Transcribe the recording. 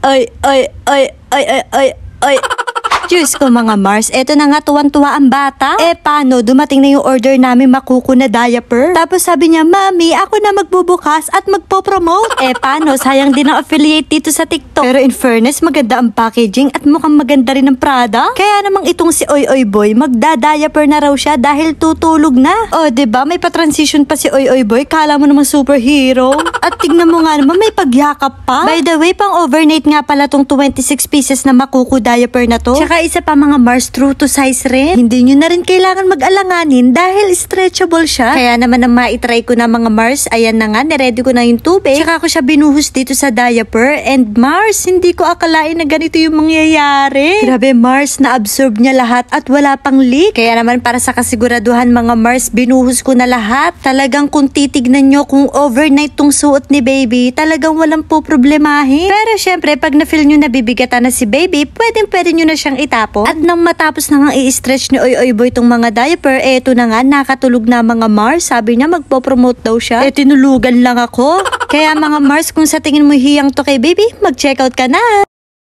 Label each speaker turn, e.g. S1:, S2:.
S1: Ay, ay, ay, ay, ay, ay, ay. Diyos ko mga Mars, eto na nga tuwan-tuwa ang bata. Paano? Dumating na yung order namin makuko na diaper. Tapos sabi niya, Mami, ako na magbubukas at magpo-promote. Paano? Sayang din ang affiliate dito sa TikTok. Pero in fairness, maganda ang packaging at mukhang maganda rin ang Prada. Kaya namang itong si Oy Oy Boy, magda-diaper na raw siya dahil tutulog na. O, diba? May pa-transition pa si Oy Oy Boy. Kala mo namang superhero. At tignan mo nga naman, may pagyakap pa. By the way, pang overnight nga pala tong 26 pieces na makuko diaper na to. Tsaka isa pa mga Mars, true to size rin. Hindi nyo na rin kailangan mag-alanganin dahil stretchable siya. Kaya naman ang maitry ko na mga Mars, ayan na nga, niready ko na yung tubig. Tsaka ko siya binuhos dito sa diaper. And Mars, hindi ko akalain na ganito yung mangyayari. Grabe Mars, na-absorb niya lahat at wala pang leak. Kaya naman para sa kasiguraduhan mga Mars, binuhos ko na lahat. Talagang kung titignan nyo kung overnight tong suot ni baby, talagang walang po problemahin. Pero syempre, pag na-feel nyo nabibigatan na si baby, pwede nyo na siyang itapon. At nang matapos na nga i-stretch ni Oy Oy Boy tong mga diaper, eto na nga, nakatulog na mga Mars. Sabi niya magpo-promote daw siya. Tinulugan lang ako. Kaya mga Mars, kung sa tingin mo hiyang to kay baby, mag-checkout ka na.